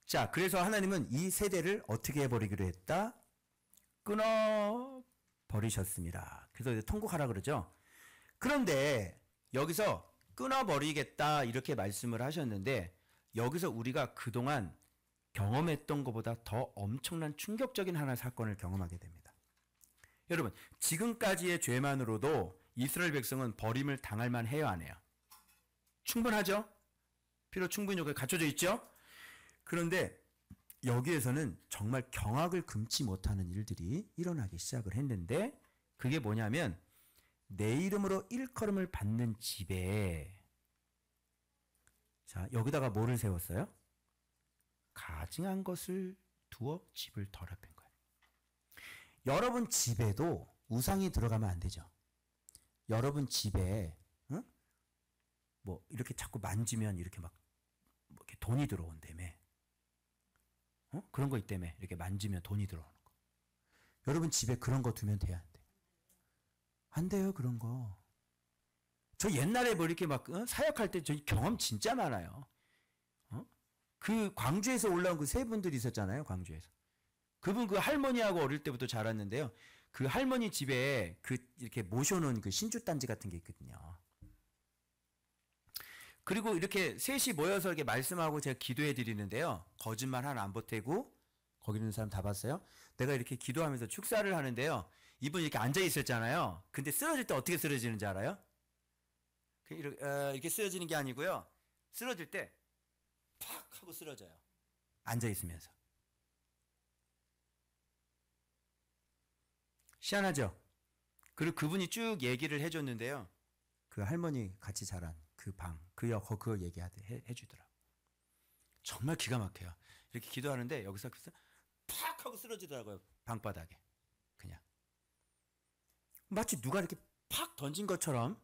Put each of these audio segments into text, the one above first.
자, 그래서 하나님은 이 세대를 어떻게 해버리기로 했다? 끊어버리셨습니다. 그래서 이제 통곡하라 그러죠. 그런데 여기서 끊어버리겠다 이렇게 말씀을 하셨는데 여기서 우리가 그동안 경험했던 것보다 더 엄청난 충격적인 하나의 사건을 경험하게 됩니다. 여러분, 지금까지의 죄만으로도 이스라엘 백성은 버림을 당할 만해요, 안 해요? 충분하죠? 필요 충분히 여기 갖춰져 있죠? 그런데 여기에서는 정말 경악을 금치 못하는 일들이 일어나기 시작을 했는데 그게 뭐냐면 내 이름으로 일컬음을 받는 집에 자 여기다가 뭐를 세웠어요? 가증한 것을 두어 집을 더럽힌 거예요. 여러분 집에도 우상이 들어가면 안 되죠. 여러분 집에 뭐 이렇게 자꾸 만지면 이렇게 막 뭐 이렇게 돈이 들어온다며. 그런 거 있다며. 이렇게 만지면 돈이 들어오는 거. 여러분 집에 그런 거 두면 돼야 안 돼? 안 돼요, 그런 거. 저 옛날에 뭐 이렇게 막 사역할 때 저 경험 진짜 많아요. 그 광주에서 올라온 그 세 분들이 있었잖아요, 광주에서. 그분 그 할머니하고 어릴 때부터 자랐는데요. 그 할머니 집에 그 이렇게 모셔놓은 그 신주단지 같은 게 있거든요. 그리고 이렇게 셋이 모여서 이렇게 말씀하고 제가 기도해 드리는데요. 거짓말 하나 안 보태고 거기 있는 사람 다 봤어요. 내가 이렇게 기도하면서 축사를 하는데요. 이분이 이렇게 앉아 있었잖아요. 근데 쓰러질 때 어떻게 쓰러지는지 알아요? 이렇게 쓰러지는 게 아니고요. 쓰러질 때 팍 하고 쓰러져요. 앉아 있으면서. 희한하죠? 그리고 그분이 쭉 얘기를 해줬는데요. 그 할머니 같이 자란 그 방, 그거 해주더라고. 정말 기가 막혀요. 이렇게 기도하는데 여기서 팍 하고 쓰러지더라고요. 방바닥에. 그냥. 마치 누가 이렇게 팍 던진 것처럼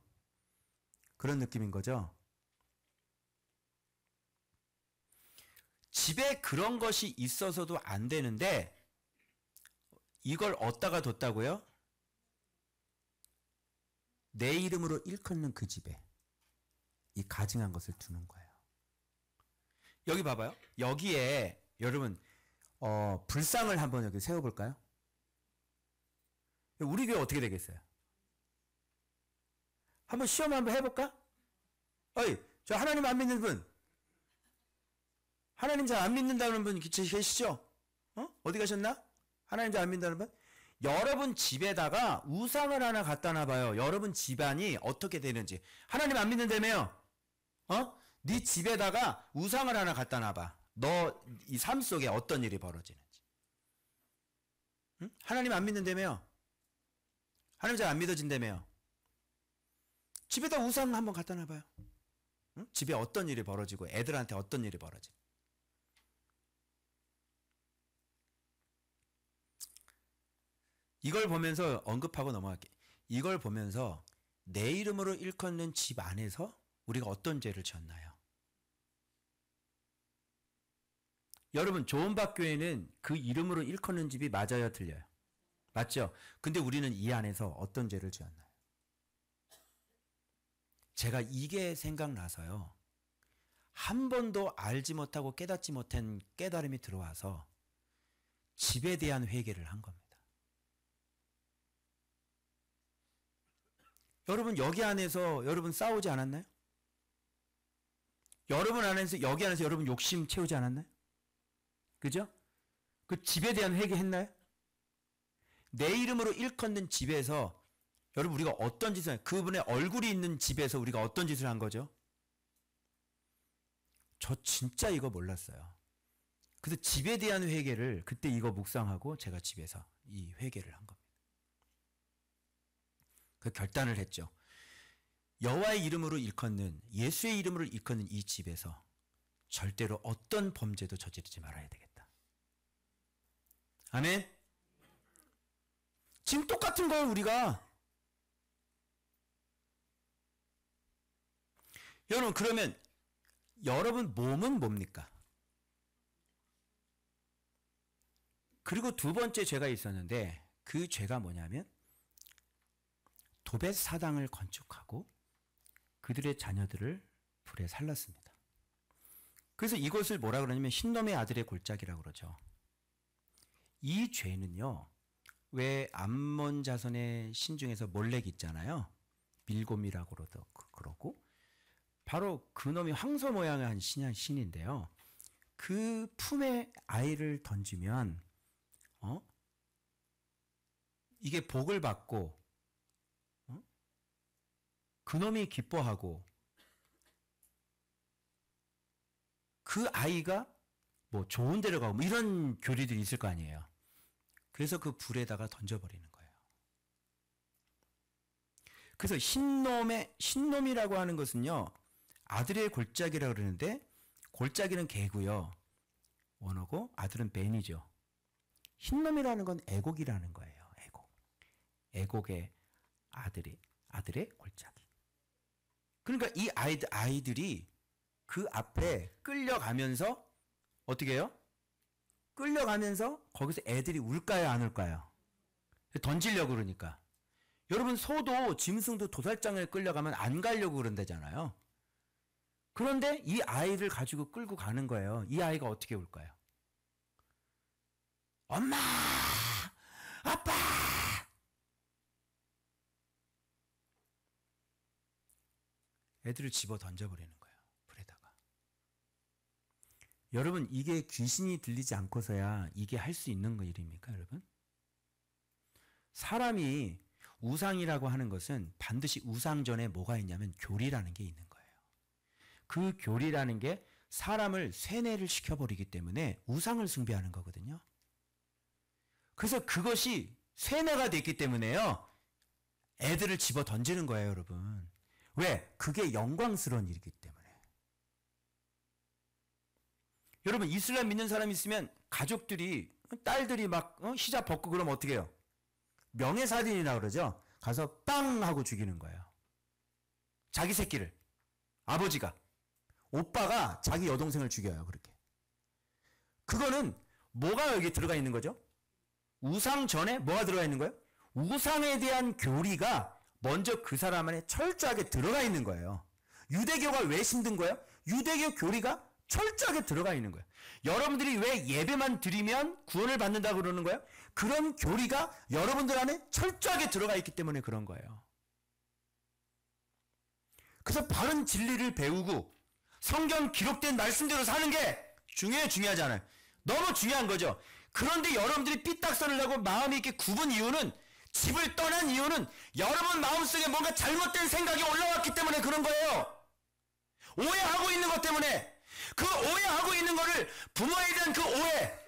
그런 느낌인 거죠. 집에 그런 것이 있어서도 안 되는데 이걸 어디다가 뒀다고요? 내 이름으로 일컫는 그 집에 이 가증한 것을 두는 거예요. 여기 봐봐요. 여기에 여러분 불상을 한번 여기 세워볼까요? 우리 교회 어떻게 되겠어요? 한번 시험 한번 해볼까? 어이, 저 하나님 안 믿는 분, 하나님 잘 안 믿는다는 분 계시죠? 어디 가셨나? 하나님 잘 안 믿는다는 분? 여러분 집에다가 우상을 하나 갖다 놔봐요. 여러분 집안이 어떻게 되는지. 하나님 안 믿는다며요? 네 집에다가 우상을 하나 갖다 놔봐. 너 이 삶 속에 어떤 일이 벌어지는지. 응? 하나님 안 믿는다며요? 하나님 잘 안 믿어진다며요? 집에다 우상 한번 갖다 놔봐요. 응? 집에 어떤 일이 벌어지고 애들한테 어떤 일이 벌어지고. 이걸 보면서 언급하고 넘어갈게. 이걸 보면서 내 이름으로 일컫는 집 안에서 우리가 어떤 죄를 지었나요? 여러분 조은박교회는 그 이름으로 일컫는 집이 맞아요, 틀려요? 맞죠? 근데 우리는 이 안에서 어떤 죄를 지었나요? 제가 이게 생각나서요. 한 번도 알지 못하고 깨닫지 못한 깨달음이 들어와서 집에 대한 회개를 한 겁니다. 여러분 여기 안에서 여러분 싸우지 않았나요? 여러분 안에서 여기 안에서 여러분 욕심 채우지 않았나요? 그죠? 그 집에 대한 회개했나요? 내 이름으로 일컫는 집에서 여러분 우리가 어떤 짓을 그분의 얼굴이 있는 집에서 우리가 어떤 짓을 한 거죠? 저 진짜 이거 몰랐어요. 그래서 집에 대한 회개를 그때 이거 묵상하고 제가 집에서 이 회개를 한 겁니다. 그 결단을 했죠. 여호와의 이름으로 일컫는 예수의 이름으로 일컫는 이 집에서 절대로 어떤 범죄도 저지르지 말아야 되겠다. 아멘. 지금 똑같은 거예요, 우리가. 여러분 그러면 여러분 몸은 뭡니까? 그리고 두 번째 죄가 있었는데 그 죄가 뭐냐면 도벳 사당을 건축하고 그들의 자녀들을 불에 살랐습니다. 그래서 이것을 뭐라 그러냐면 흰놈의 아들의 골짜기라고 그러죠. 이 죄는요, 왜 암몬 자손의 신 중에서 몰렉 있잖아요. 밀곰이라고 그러고 바로 그놈이 황소 모양의 한 신인데요. 그 품에 아이를 던지면 이게 복을 받고 그놈이 기뻐하고 그 아이가 뭐 좋은 데로 가고 뭐 이런 교리들이 있을 거 아니에요. 그래서 그 불에다가 던져버리는 거예요. 그래서 흰놈이라고 하는 것은요, 아들의 골짜기라고 그러는데, 골짜기는 개고요, 원어고, 아들은 벤이죠. 흰놈이라는 건 애곡이라는 거예요. 애곡의 아들의 골짜기. 그러니까 이 아이들이 그 앞에 끌려가면서 어떻게 해요? 끌려가면서 거기서 애들이 울까요, 안 울까요? 던지려고 그러니까. 여러분, 소도 짐승도 도살장에 끌려가면 안 가려고 그런다잖아요. 그런데 이 아이를 가지고 끌고 가는 거예요. 이 아이가 어떻게 울까요? 엄마! 아빠! 애들을 집어 던져버리는 거예요. 불에다가. 여러분, 이게 귀신이 들리지 않고서야 이게 할 수 있는 거 일입니까, 여러분? 사람이 우상이라고 하는 것은 반드시 우상 전에 뭐가 있냐면 교리라는 게 있는 거예요. 그 교리라는 게 사람을 쇠뇌를 시켜버리기 때문에 우상을 숭배하는 거거든요. 그래서 그것이 쇠뇌가 됐기 때문에요, 애들을 집어 던지는 거예요, 여러분. 왜? 그게 영광스러운 일이기 때문에. 여러분, 이슬람 믿는 사람이 있으면 가족들이, 딸들이 막 히잡 벗고 그러면 어떻게 해요? 명예살인이라고 그러죠. 가서 빵 하고 죽이는 거예요. 자기 새끼를. 아버지가. 오빠가 자기 여동생을 죽여요. 그렇게. 그거는 뭐가 여기 들어가 있는 거죠? 우상 전에 뭐가 들어가 있는 거예요? 우상에 대한 교리가 먼저 그 사람 안에 철저하게 들어가 있는 거예요. 유대교가 왜 힘든 거예요? 유대교 교리가 철저하게 들어가 있는 거예요. 여러분들이 왜 예배만 드리면 구원을 받는다고 그러는 거예요? 그런 교리가 여러분들 안에 철저하게 들어가 있기 때문에 그런 거예요. 그래서 바른 진리를 배우고 성경 기록된 말씀대로 사는 게 중요하지 않아요. 너무 중요한 거죠. 그런데 여러분들이 삐딱선을 하고 마음이 이렇게 굽은 이유는, 집을 떠난 이유는 여러분 마음속에 뭔가 잘못된 생각이 올라왔기 때문에 그런 거예요. 오해하고 있는 것 때문에. 그 오해하고 있는 거를, 부모에 대한 그 오해,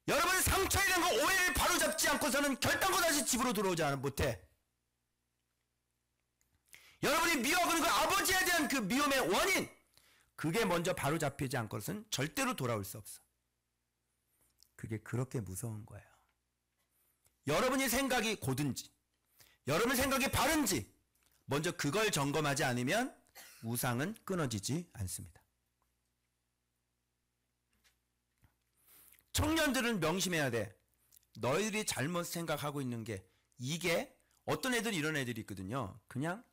여러분 상처에 대한 그 오해를 바로잡지 않고서는 결단코 다시 집으로 들어오지 못해. 여러분이 미워하는 그 아버지에 대한 그 미움의 원인, 그게 먼저 바로잡히지 않고서는 절대로 돌아올 수 없어. 그게 그렇게 무서운 거예요. 여러분이 생각이 고든지, 여러분 생각이 바른지 먼저 그걸 점검하지 않으면 우상은 끊어지지 않습니다. 청년들은 명심해야 돼. 너희들이 잘못 생각하고 있는 게, 이게 어떤 애들, 이런 애들이 있거든요. 그냥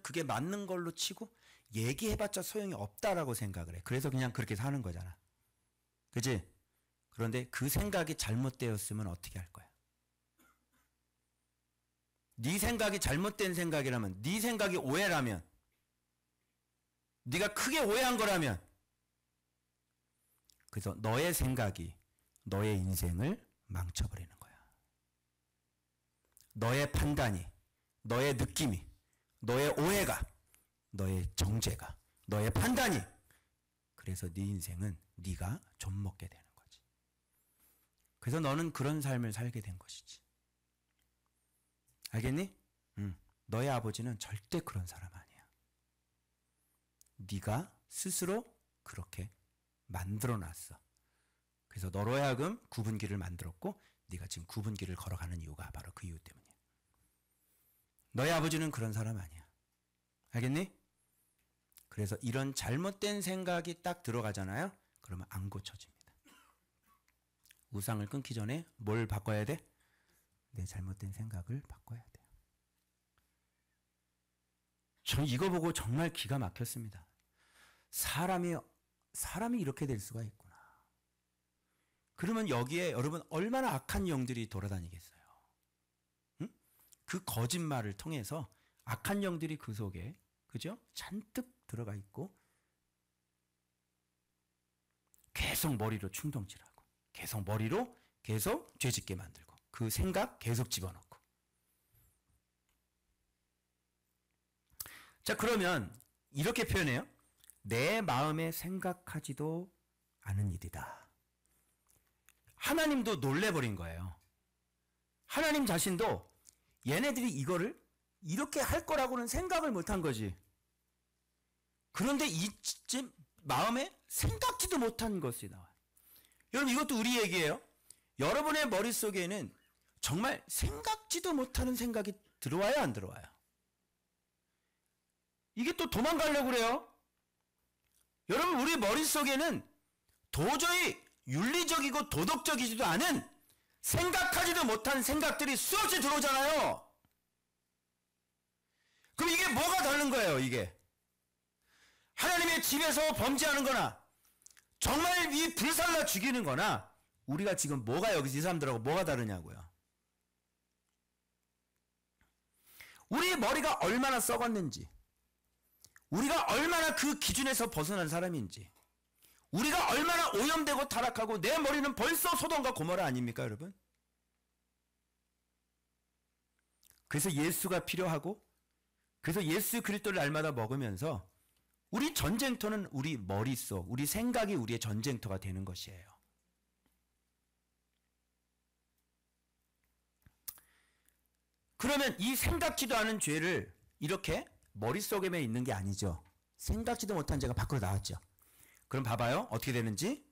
그게 맞는 걸로 치고 얘기해봤자 소용이 없다라고 생각을 해. 그래서 그냥 그렇게 사는 거잖아. 그치? 그런데 그 생각이 잘못되었으면 어떻게 할 거야? 네 생각이 잘못된 생각이라면, 네 생각이 오해라면, 네가 크게 오해한 거라면, 그래서 너의 생각이 너의 인생을 망쳐버리는 거야. 너의 판단이, 너의 느낌이, 너의 오해가, 너의 정죄가, 너의 판단이, 그래서 네 인생은 네가 좀먹게 되는 거지. 그래서 너는 그런 삶을 살게 된 것이지. 알겠니? 너의 아버지는 절대 그런 사람 아니야. 네가 스스로 그렇게 만들어놨어. 그래서 너로 하여금 굽은 길을 만들었고, 네가 지금 굽은 길을 걸어가는 이유가 바로 그 이유 때문이야. 너의 아버지는 그런 사람 아니야. 알겠니? 그래서 이런 잘못된 생각이 딱 들어가잖아요. 그러면 안 고쳐집니다. 우상을 끊기 전에 뭘 바꿔야 돼? 내 잘못된 생각을 바꿔야 돼요. 저 이거 보고 정말 기가 막혔습니다. 사람이 이렇게 될 수가 있구나. 그러면 여기에 여러분 얼마나 악한 영들이 돌아다니겠어요? 응? 그 거짓말을 통해서 악한 영들이 그 속에, 그죠? 잔뜩 들어가 있고 계속 머리로 충동질하고 계속 머리로 계속 죄짓게 만들고 그 생각 계속 집어넣고. 자, 그러면 이렇게 표현해요. 내 마음에 생각하지도 않은 일이다. 하나님도 놀래버린 거예요. 하나님 자신도 얘네들이 이거를 이렇게 할 거라고는 생각을 못한 거지. 그런데 이쯤 마음에 생각지도 못한 것이 나와요. 여러분, 이것도 우리 얘기예요. 여러분의 머릿속에는 정말 생각지도 못하는 생각이 들어와요, 안 들어와요? 이게 또 도망가려고 그래요. 여러분, 우리 머릿속에는 도저히 윤리적이고 도덕적이지도 않은 생각하지도 못한 생각들이 수없이 들어오잖아요. 그럼 이게 뭐가 다른 거예요, 이게? 하나님의 집에서 범죄하는 거나 정말 이 불살라 죽이는 거나 우리가 지금 뭐가 여기서 이 사람들하고 뭐가 다르냐고요. 우리 머리가 얼마나 썩었는지, 우리가 얼마나 그 기준에서 벗어난 사람인지, 우리가 얼마나 오염되고 타락하고 내 머리는 벌써 소돔과 고모라 아닙니까, 여러분? 그래서 예수가 필요하고, 그래서 예수 그리스도를 날마다 먹으면서 우리 전쟁터는 우리 머릿속, 우리 생각이 우리의 전쟁터가 되는 것이에요. 그러면 이 생각지도 않은 죄를 이렇게 머릿속에만 있는 게 아니죠. 생각지도 못한 죄가 밖으로 나왔죠. 그럼 봐봐요. 어떻게 되는지.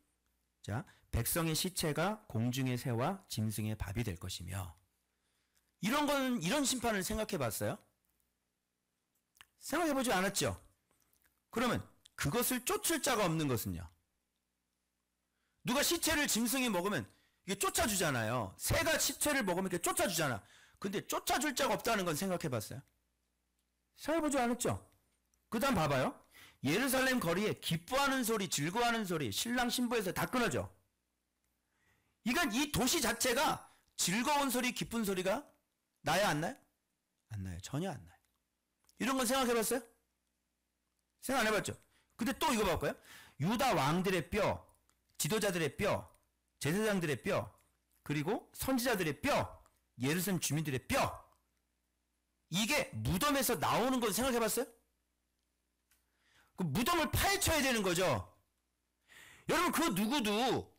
자, 백성의 시체가 공중의 새와 짐승의 밥이 될 것이며. 이런 심판을 생각해 봤어요? 생각해 보지 않았죠? 그러면 그것을 쫓을 자가 없는 것은요? 누가 시체를 짐승이 먹으면 이게 쫓아주잖아요. 새가 시체를 먹으면 이렇게 쫓아주잖아. 근데 쫓아줄 자가 없다는 건 생각해 봤어요? 생각해 보지 않았죠? 그 다음 봐봐요. 예루살렘 거리에 기뻐하는 소리, 즐거워하는 소리, 신랑 신부에서 다 끊어져. 이건 이 도시 자체가 즐거운 소리, 기쁜 소리가 나야 안 나요? 안 나요. 전혀 안 나요. 이런 건 생각해 봤어요? 생각 안 해봤죠? 근데 또 이거 볼까요? 유다 왕들의 뼈, 지도자들의 뼈, 제사장들의 뼈, 그리고 선지자들의 뼈, 예루살렘 주민들의 뼈, 이게 무덤에서 나오는 건 생각해 봤어요? 그 무덤을 파헤쳐야 되는 거죠. 여러분, 그 누구도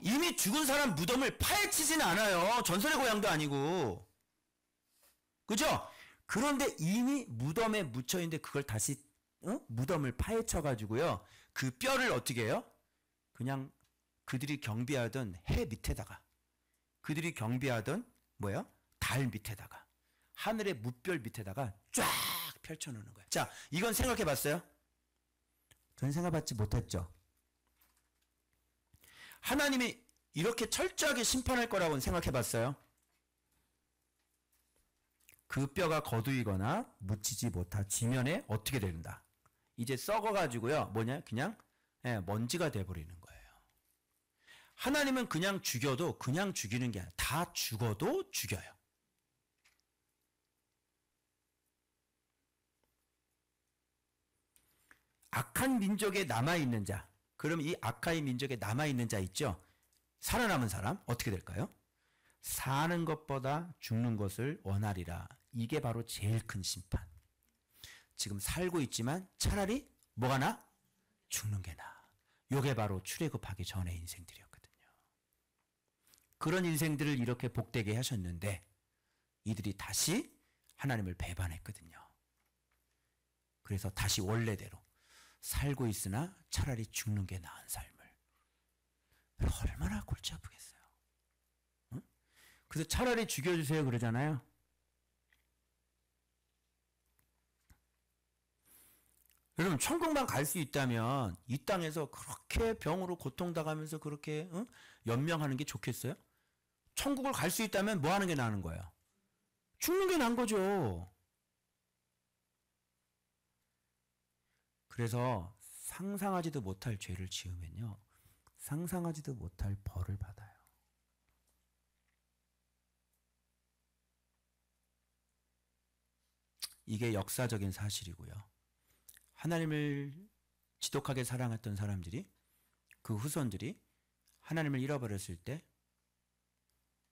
이미 죽은 사람 무덤을 파헤치지는 않아요. 전설의 고향도 아니고. 그죠? 그런데 이미 무덤에 묻혀있는데 그걸 다시 무덤을 파헤쳐가지고요. 그 뼈를 어떻게 해요? 그냥 그들이 경비하던 해 밑에다가, 그들이 경비하던 뭐예요? 달 밑에다가, 하늘의 무별 밑에다가 쫙 펼쳐놓는 거예요. 자, 이건 생각해 봤어요? 전 생각받지 못했죠. 하나님이 이렇게 철저하게 심판할 거라고는 생각해 봤어요? 그 뼈가 거두이거나 묻히지 못한 지면에 어떻게 된다? 이제 썩어가지고요. 뭐냐? 그냥 먼지가 돼버리는 거예요. 하나님은 그냥 죽여도 그냥 죽이는 게 아니라 다 죽어도 죽여요. 악한 민족에 남아있는 자, 그럼 이 악한 민족에 남아있는 자 있죠? 살아남은 사람 어떻게 될까요? 사는 것보다 죽는 것을 원하리라. 이게 바로 제일 큰 심판. 지금 살고 있지만 차라리 뭐가 나? 죽는 게 나. 요게 바로 출애굽하기 전의 인생들이었거든요. 그런 인생들을 이렇게 복되게 하셨는데 이들이 다시 하나님을 배반했거든요. 그래서 다시 원래대로 살고 있으나 차라리 죽는 게 나은 삶을. 얼마나 골치 아프겠어요. 응? 그래서 차라리 죽여주세요 그러잖아요. 여러분, 천국만 갈 수 있다면 이 땅에서 그렇게 병으로 고통당하면서 그렇게 연명하는 게 좋겠어요? 천국을 갈 수 있다면 뭐 하는 게 나은 거예요? 죽는 게 나은 거죠. 그래서 상상하지도 못할 죄를 지으면요, 상상하지도 못할 벌을 받아요. 이게 역사적인 사실이고요. 하나님을 지독하게 사랑했던 사람들이, 그 후손들이 하나님을 잃어버렸을 때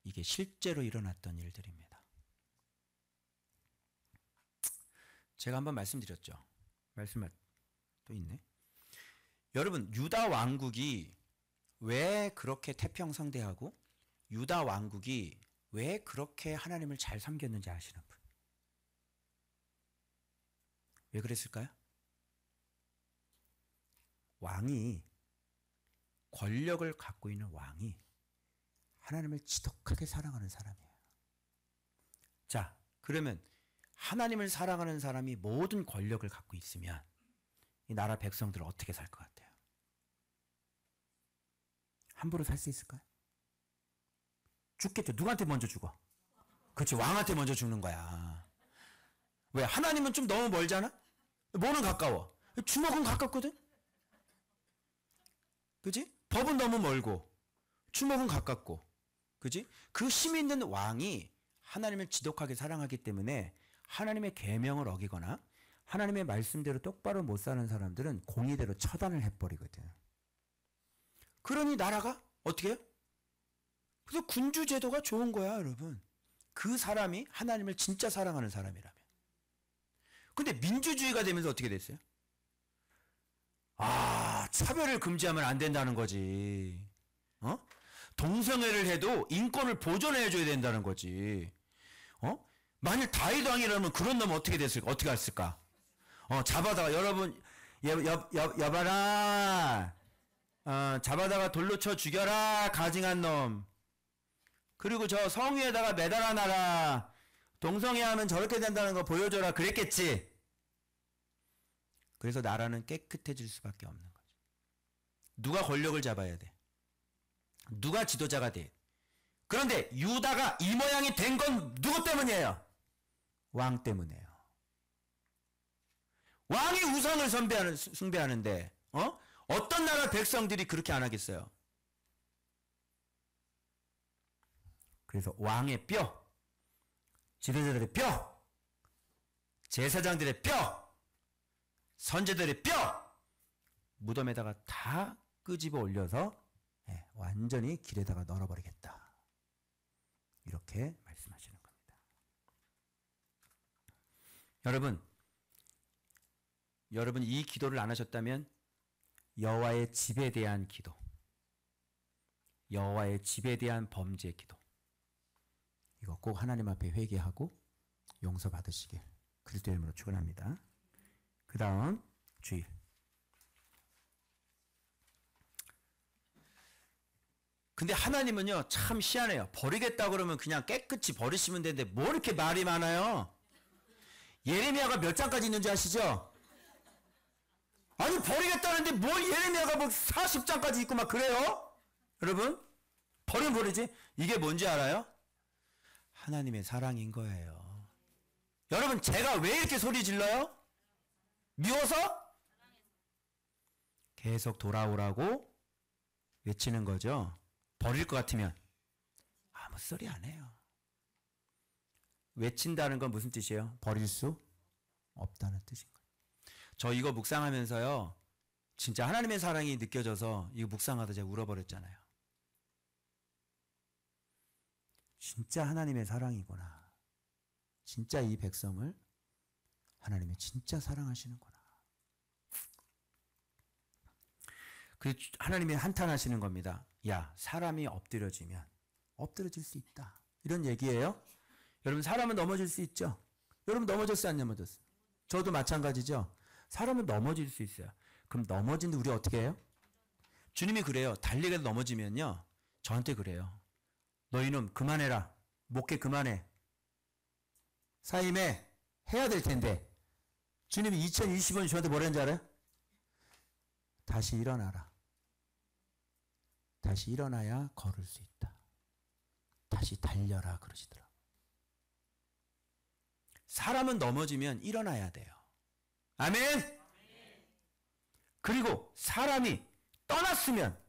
이게 실제로 일어났던 일들입니다. 제가 한번 말씀드렸죠. 말씀 또 있네. 여러분, 유다 왕국이 왜 그렇게 태평성대하고 유다 왕국이 왜 그렇게 하나님을 잘 섬겼는지 아시는 분? 왜 그랬을까요? 왕이, 권력을 갖고 있는 왕이 하나님을 지독하게 사랑하는 사람이에요. 자, 그러면 하나님을 사랑하는 사람이 모든 권력을 갖고 있으면 이 나라 백성들은 어떻게 살 것 같아요? 함부로 살 수 있을까요? 죽겠죠. 누구한테 먼저 죽어? 그렇지, 왕한테 먼저 죽는 거야. 왜? 하나님은 좀 너무 멀잖아? 뭐는 가까워? 주먹은 가깝거든? 그지? 법은 너무 멀고 주먹은 가깝고, 그지? 그 힘 있는 왕이 하나님을 지독하게 사랑하기 때문에 하나님의 계명을 어기거나 하나님의 말씀대로 똑바로 못 사는 사람들은 공의대로 처단을 해버리거든. 그러니 나라가 어떻게 해요? 그래서 군주제도가 좋은 거야, 여러분. 그 사람이 하나님을 진짜 사랑하는 사람이라면. 근데 민주주의가 되면서 어떻게 됐어요? 차별을 금지하면 안 된다는 거지. 동성애를 해도 인권을 보존해줘야 된다는 거지. 만일 다윗 왕이라면 그런 놈은 어떻게 됐을까? 어떻게 했을까? 잡아다가, 여러분, 여봐라. 잡아다가 돌로 쳐 죽여라, 가증한 놈. 그리고 저 성 위에다가 매달아 놔라. 동성애 하면 저렇게 된다는 거 보여줘라. 그랬겠지. 그래서 나라는 깨끗해질 수밖에 없는 거죠. 누가 권력을 잡아야 돼? 누가 지도자가 돼? 그런데 유다가 이 모양이 된 건 누구 때문이에요? 왕 때문이에요. 왕이 우상을 숭배하는데 어떤 나라 백성들이 그렇게 안 하겠어요? 그래서 왕의 뼈, 지도자들의 뼈, 제사장들의 뼈, 선제들의 뼈 무덤에다가 다 끄집어 올려서 완전히 길에다가 널어버리겠다. 이렇게 말씀하시는 겁니다. 여러분 이 기도를 안 하셨다면 여호와의 집에 대한 기도, 여호와의 집에 대한 범죄 기도, 이거 꼭 하나님 앞에 회개하고 용서받으시길 그리스도의 이름으로 축원합니다. 그 다음 주일. 근데 하나님은요 참 희한해요. 버리겠다 그러면 그냥 깨끗이 버리시면 되는데 뭐 이렇게 말이 많아요? 예레미야가 몇 장까지 있는지 아시죠? 아니 버리겠다는데 뭘 예레미야가 뭐 40장까지 있고 막 그래요? 여러분 버리면 버리지. 이게 뭔지 알아요? 하나님의 사랑인 거예요. 여러분 제가 왜 이렇게 소리 질러요? 미워서? 계속 돌아오라고 외치는 거죠. 버릴 것 같으면 아무 소리 안 해요. 외친다는 건 무슨 뜻이에요? 버릴 수 없다는 뜻인 거예요. 저 이거 묵상하면서요 진짜 하나님의 사랑이 느껴져서 이거 묵상하다 제가 울어버렸잖아요. 진짜 하나님의 사랑이구나. 진짜 이 백성을 하나님이 진짜 사랑하시는구나. 그 하나님이 한탄하시는 겁니다. 야, 사람이 엎드려지면 엎드려질 수 있다. 이런 얘기예요. 여러분 사람은 넘어질 수 있죠. 여러분 넘어졌어요, 안 넘어졌어요? 저도 마찬가지죠. 사람은 넘어질 수 있어요. 그럼 넘어진데 우리 어떻게 해요? 주님이 그래요. 달리기에도 넘어지면요 저한테 그래요. 너 이놈 그만해라. 목회 그만해. 사임해. 해야 될 텐데. 주님이 2020년 저한테 뭐라는지 알아요? 다시 일어나라. 다시 일어나야 걸을 수 있다. 다시 달려라 그러시더라고요. 사람은 넘어지면 일어나야 돼요. 아멘? 그리고 사람이 떠났으면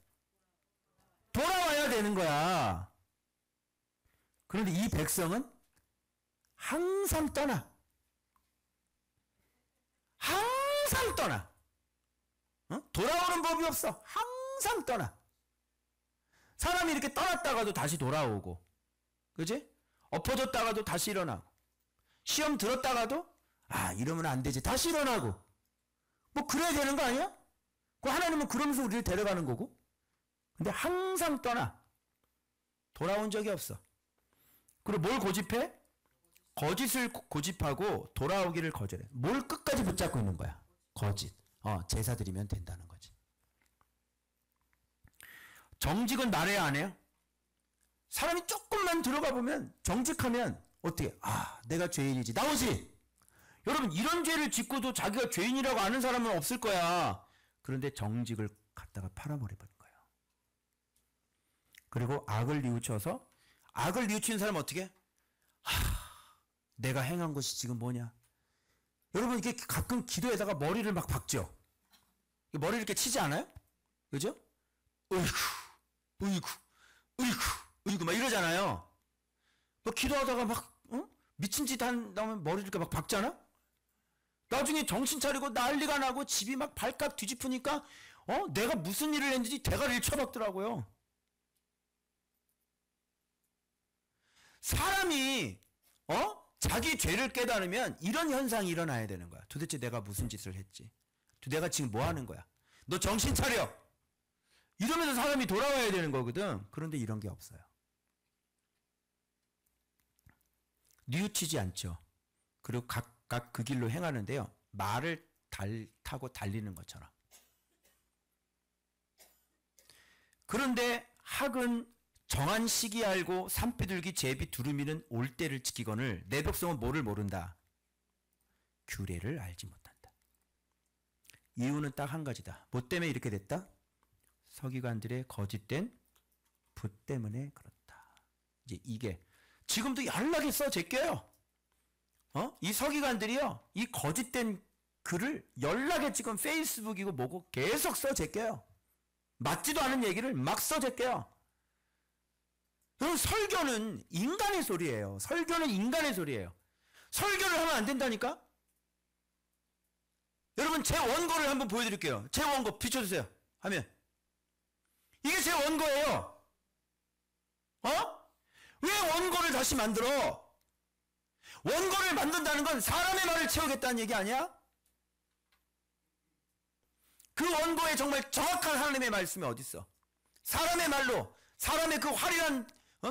돌아와야 되는 거야. 그런데 이 백성은 항상 떠나. 항상 떠나. 돌아오는 법이 없어. 항상 떠나. 사람이 이렇게 떠났다가도 다시 돌아오고, 그지? 엎어졌다가도 다시 일어나고, 시험 들었다가도 이러면 안 되지, 다시 일어나고. 뭐 그래야 되는 거 아니야? 그 하나님은 그러면서 우리를 데려가는 거고. 근데 항상 떠나. 돌아온 적이 없어. 그리고 뭘 고집해? 거짓을 고집하고 돌아오기를 거절해. 뭘 끝까지 붙잡고 있는 거야? 거짓. 제사 드리면 된다는 거지. 정직은 말해야 안 해요? 사람이 조금만 들어가 보면, 정직하면 어떻게? 내가 죄인이지. 나오지? 여러분, 이런 죄를 짓고도 자기가 죄인이라고 아는 사람은 없을 거야. 그런데 정직을 갖다가 팔아버려버린 거예요. 그리고 악을 뉘우쳐서, 악을 뉘우치는 사람은 어떻게? 내가 행한 것이 지금 뭐냐? 여러분, 이게 가끔 기도에다가 머리를 막 박죠? 머리를 이렇게 치지 않아요? 그죠? 으이구 막 이러잖아요. 뭐 기도하다가 막 미친 짓 나오면 머리를 이렇게 막 박잖아? 나중에 정신 차리고 난리가 나고 집이 막 발칵 뒤집으니까 내가 무슨 일을 했는지 대가리를 쳐박더라고요. 사람이 자기 죄를 깨달으면 이런 현상이 일어나야 되는 거야. 도대체 내가 무슨 짓을 했지? 내가 지금 뭐 하는 거야? 너 정신 차려! 이러면서 사람이 돌아와야 되는 거거든. 그런데 이런 게 없어요. 뉘우치지 않죠. 그리고 각각 그 길로 행하는데요. 말을 타고 달리는 것처럼. 그런데 학은 정한 시기 알고 산비둘기 제비 두루미는 올 때를 지키거늘 내 백성은 뭐를 모른다? 규례를 알지 못한다. 이유는 딱 한 가지다. 뭐 때문에 이렇게 됐다? 서기관들의 거짓된 붓 때문에 그렇다. 이제 이게 지금도 연락이 제껴요. 이 서기관들이요, 이 거짓된 글을 연락에 지금 페이스북이고 뭐고 계속 제껴요. 맞지도 않은 얘기를 막 제껴요. 여러분, 설교는 인간의 소리예요. 설교는 인간의 소리예요. 설교를 하면 안 된다니까? 여러분, 제 원고를 한번 보여드릴게요. 제 원고 비춰주세요. 하면 이게 제 원고예요. 왜 원고를 다시 만들어? 원고를 만든다는 건 사람의 말을 채우겠다는 얘기 아니야? 그 원고에 정말 정확한 하나님의 말씀이 어딨어? 사람의 말로, 사람의 그 화려한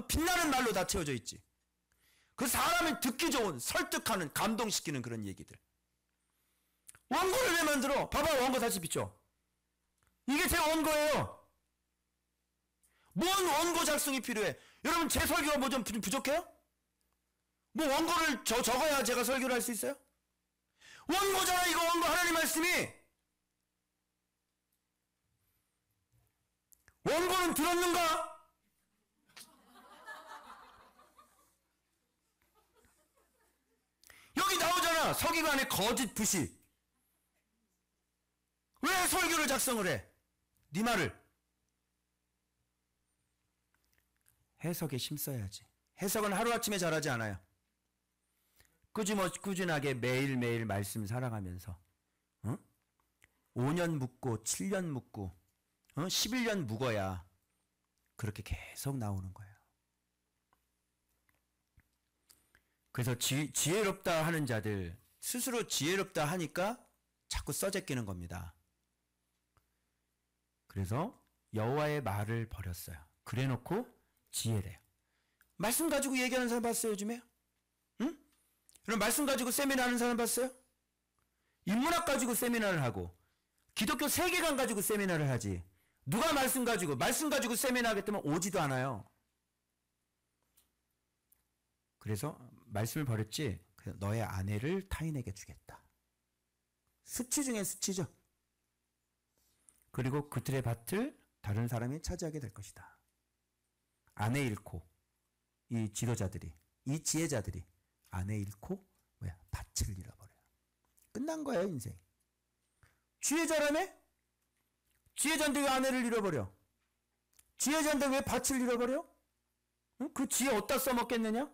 빛나는 말로 다 채워져 있지. 그 사람을 듣기 좋은, 설득하는, 감동시키는 그런 얘기들. 원고를 왜 만들어? 봐봐, 원고 다시 비춰. 이게 제 원고예요. 뭔 원고 작성이 필요해? 여러분, 제 설교가 뭐 좀 부족해요? 뭐 원고를 적어야 제가 설교를 할 수 있어요? 원고잖아, 이거 원고. 하나님 말씀이. 원고는 들었는가? 여기 나오잖아, 서기관의 거짓 붓이. 왜 설교를 작성을 해? 네 말을. 해석에 힘써야지. 해석은 하루아침에 잘하지 않아요. 꾸준하게 매일매일 말씀 살아가면서 5년 묵고 7년 묵고 11년 묵어야 그렇게 계속 나오는 거예요. 그래서 지혜롭다 하는 자들, 스스로 지혜롭다 하니까 자꾸 써제끼는 겁니다. 그래서 여호와의 말을 버렸어요. 그래놓고 지혜래요. 말씀 가지고 얘기하는 사람 봤어요, 요즘에? 응? 그럼 말씀 가지고 세미나 하는 사람 봤어요? 인문학 가지고 세미나를 하고, 기독교 세계관 가지고 세미나를 하지. 누가 말씀 가지고 세미나 하겠다면 오지도 않아요. 그래서 말씀을 버렸지. 너의 아내를 타인에게 주겠다. 수치 중에 수치죠. 그리고 그들의 밭을 다른 사람이 차지하게 될 것이다. 아내 잃고, 이 지도자들이, 이 지혜자들이 아내 잃고 밭을 잃어버려요. 끝난 거예요, 인생. 지혜자라며? 지혜자인데 왜 아내를 잃어버려? 지혜자인데 왜 밭을 잃어버려? 응? 그 지혜 어디다 써먹겠느냐?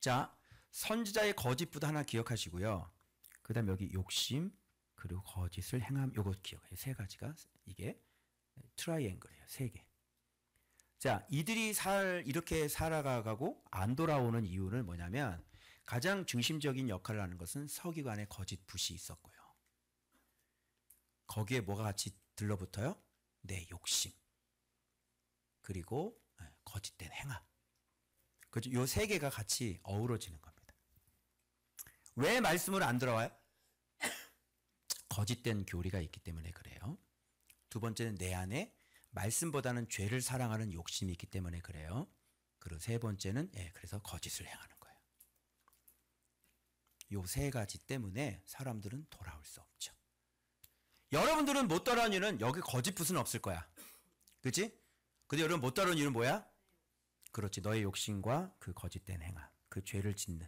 자, 선지자의 거짓부도 하나 기억하시고요. 그 다음 여기 욕심, 그리고 거짓을 행함, 요거 기억해요. 세 가지가 이게 트라이앵글이에요. 세 개. 자, 이들이 이렇게 살아가고 안 돌아오는 이유는 뭐냐면 가장 중심적인 역할을 하는 것은 서기관의 거짓 붓이 있었고요. 거기에 뭐가 같이 들러붙어요? 내 욕심. 그리고 거짓된 행함. 그죠? 요 세 개가 같이 어우러지는 겁니다. 왜 말씀으로 안 들어와요? 거짓된 교리가 있기 때문에 그래요. 두 번째는 내 안에 말씀보다는 죄를 사랑하는 욕심이 있기 때문에 그래요. 그리고 세 번째는 그래서 거짓을 행하는 거예요. 요 세 가지 때문에 사람들은 돌아올 수 없죠. 여러분들은 못 따라온 이유는 여기 거짓 붓은 없을 거야. 그치? 근데 여러분 못 따라온 이유는 뭐야? 그렇지. 너의 욕심과 그 거짓된 행함, 그 죄를 짓는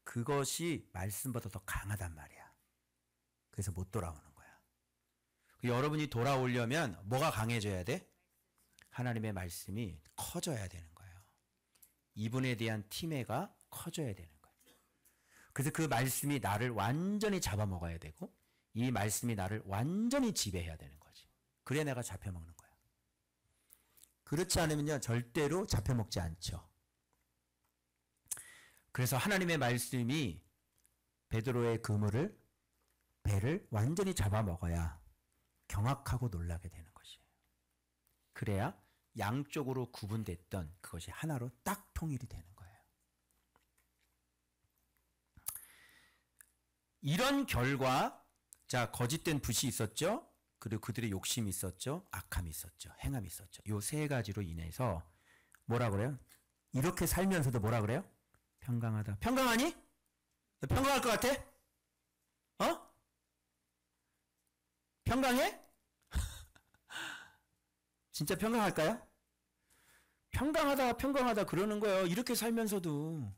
그것이 말씀보다 더 강하단 말이야. 그래서 못 돌아오는 거야. 여러분이 돌아오려면 뭐가 강해져야 돼? 하나님의 말씀이 커져야 되는 거예요. 이분에 대한 팀애가 커져야 되는 거예요. 그래서 그 말씀이 나를 완전히 잡아먹어야 되고 이 말씀이 나를 완전히 지배해야 되는 거지. 그래야 내가 잡혀먹는 거야. 그렇지 않으면요 절대로 잡혀먹지 않죠. 그래서 하나님의 말씀이 베드로의 그물을 배를 완전히 잡아먹어야 경악하고 놀라게 되는 것이에요. 그래야 양쪽으로 구분됐던 그것이 하나로 딱 통일이 되는 거예요. 이런 결과, 자, 거짓된 붓이 있었죠. 그리고 그들의 욕심이 있었죠. 악함이 있었죠. 행함이 있었죠. 요 세 가지로 인해서 뭐라 그래요? 이렇게 살면서도 뭐라 그래요? 평강하다. 평강하니? 너 평강할 것 같아? 어? 평강해? 진짜 평강할까요? 평강하다 그러는 거예요. 이렇게 살면서도.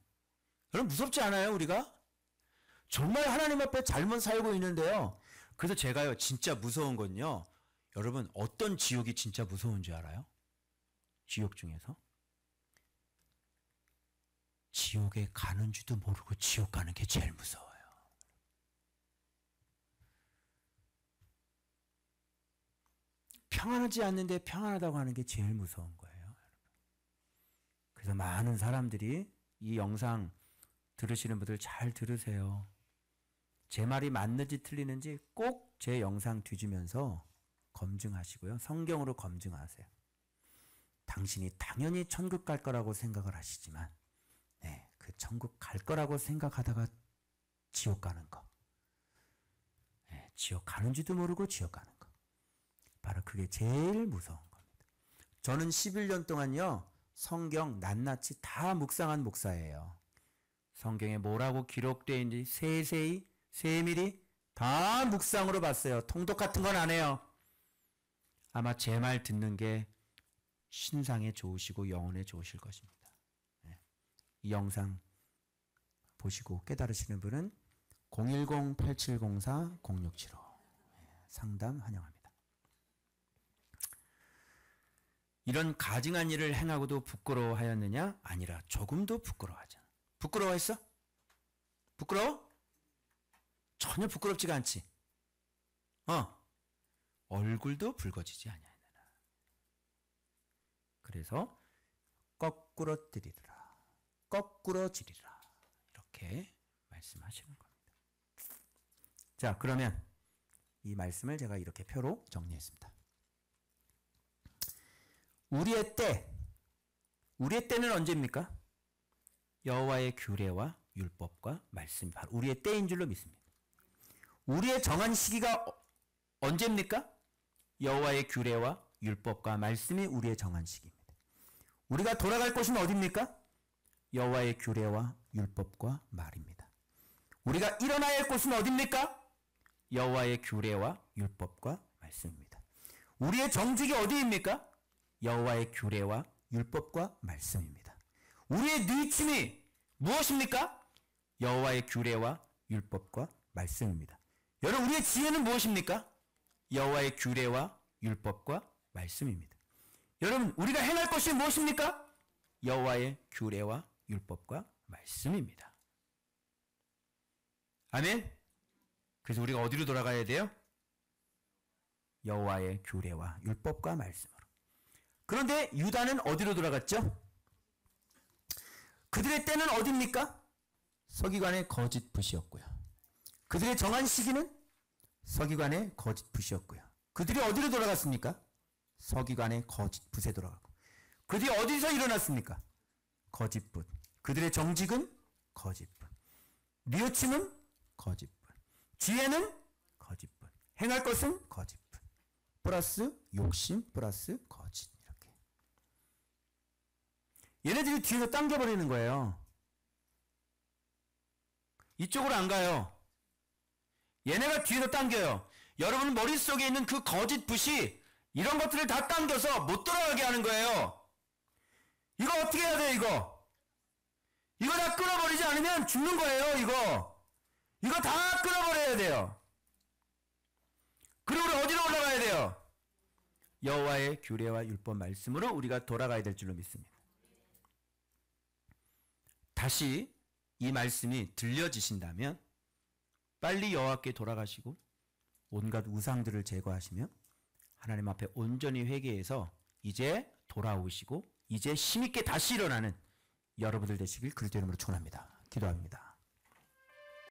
여러분 무섭지 않아요, 우리가? 정말 하나님 앞에 잘못 살고 있는데요. 그래서 제가요, 진짜 무서운 건요. 여러분, 어떤 지옥이 진짜 무서운 줄 알아요? 지옥 중에서? 지옥에 가는 줄도 모르고 지옥 가는 게 제일 무서워요. 평안하지 않는데 평안하다고 하는 게 제일 무서운 거예요. 그래서 많은 사람들이 이 영상 들으시는 분들 잘 들으세요. 제 말이 맞는지 틀리는지 꼭 제 영상 뒤지면서 검증하시고요. 성경으로 검증하세요. 당신이 당연히 천국 갈 거라고 생각을 하시지만 그 천국 갈 거라고 생각하다가 지옥 가는 거. 지옥 가는지도 모르고 지옥 가는 거. 바로 그게 제일 무서운 겁니다. 저는 11년 동안요. 성경 낱낱이 다 묵상한 목사예요. 성경에 뭐라고 기록되어 있는지 세세히 세밀히 다 묵상으로 봤어요. 통독 같은 건 안 해요. 아마 제 말 듣는 게 신상에 좋으시고 영혼에 좋으실 것입니다. 이 영상 보시고 깨달으시는 분은 010-8704-0675 상담 환영합니다. 이런 가증한 일을 행하고도 부끄러워하였느냐? 아니라 조금도 부끄러워하지 않아. 부끄러워했어? 부끄러워? 전혀 부끄럽지가 않지. 얼굴도 붉어지지 아니하느라. 그래서 거꾸로 뜨리라. 거꾸로 지리라. 이렇게 말씀하시는 겁니다. 자, 그러면 이 말씀을 제가 이렇게 표로 정리했습니다. 우리의 때는 언제입니까? 여호와의 규례와 율법과 말씀이 바로 우리의 때인 줄로 믿습니다. 우리의 정한 시기가 언제입니까? 여호와의 규례와 율법과 말씀이 우리의 정한 시기입니다. 우리가 돌아갈 곳은 어디입니까? 여호와의 규례와 율법과 말입니다. 우리가 일어나야 할 곳은 어디입니까? 여호와의 규례와 율법과 말씀입니다. 우리의 정직이 어디입니까? 여호와의 규례와 율법과 말씀입니다. 우리의 뉘침이 무엇입니까? 여호와의 규례와 율법과 말씀입니다. 여러분 우리의 지혜는 무엇입니까? 여호와의 규례와 율법과 말씀입니다. 여러분 우리가 행할 것이 무엇입니까? 여호와의 규례와 율법과 말씀입니다. 아멘. 그래서 우리가 어디로 돌아가야 돼요? 여호와의 규례와 율법과 말씀으로. 그런데 유다는 어디로 돌아갔죠? 그들의 때는 어디입니까? 서기관의 거짓 붓이었고요. 그들의 정한 시기는 서기관의 거짓 붓이었고요. 그들이 어디로 돌아갔습니까? 서기관의 거짓 붓에 돌아가고. 그들이 어디서 일어났습니까? 거짓 붓. 그들의 정직은 거짓 붓. 뉘우침은 거짓 붓. 지혜는 거짓 붓. 행할 것은 거짓 붓. 플러스 욕심 플러스 거짓. 이렇게. 얘네들이 뒤에서 당겨버리는 거예요. 이쪽으로 안 가요. 얘네가 뒤에서 당겨요. 여러분 머릿속에 있는 그 거짓 붓이 이런 것들을 다 당겨서 못 돌아가게 하는 거예요. 이거 어떻게 해야 돼요, 이거? 이거 다 끊어버리지 않으면 죽는 거예요, 이거. 이거 다 끊어버려야 돼요. 그리고 우리 어디로 올라가야 돼요? 여호와의 규례와 율법 말씀으로 우리가 돌아가야 될 줄로 믿습니다. 다시 이 말씀이 들려지신다면 빨리 여호와께 돌아가시고 온갖 우상들을 제거하시며 하나님 앞에 온전히 회개해서 이제 돌아오시고 이제 힘있게 다시 일어나는 여러분들 되시길 그리스도 이름으로 축원합니다. 기도합니다.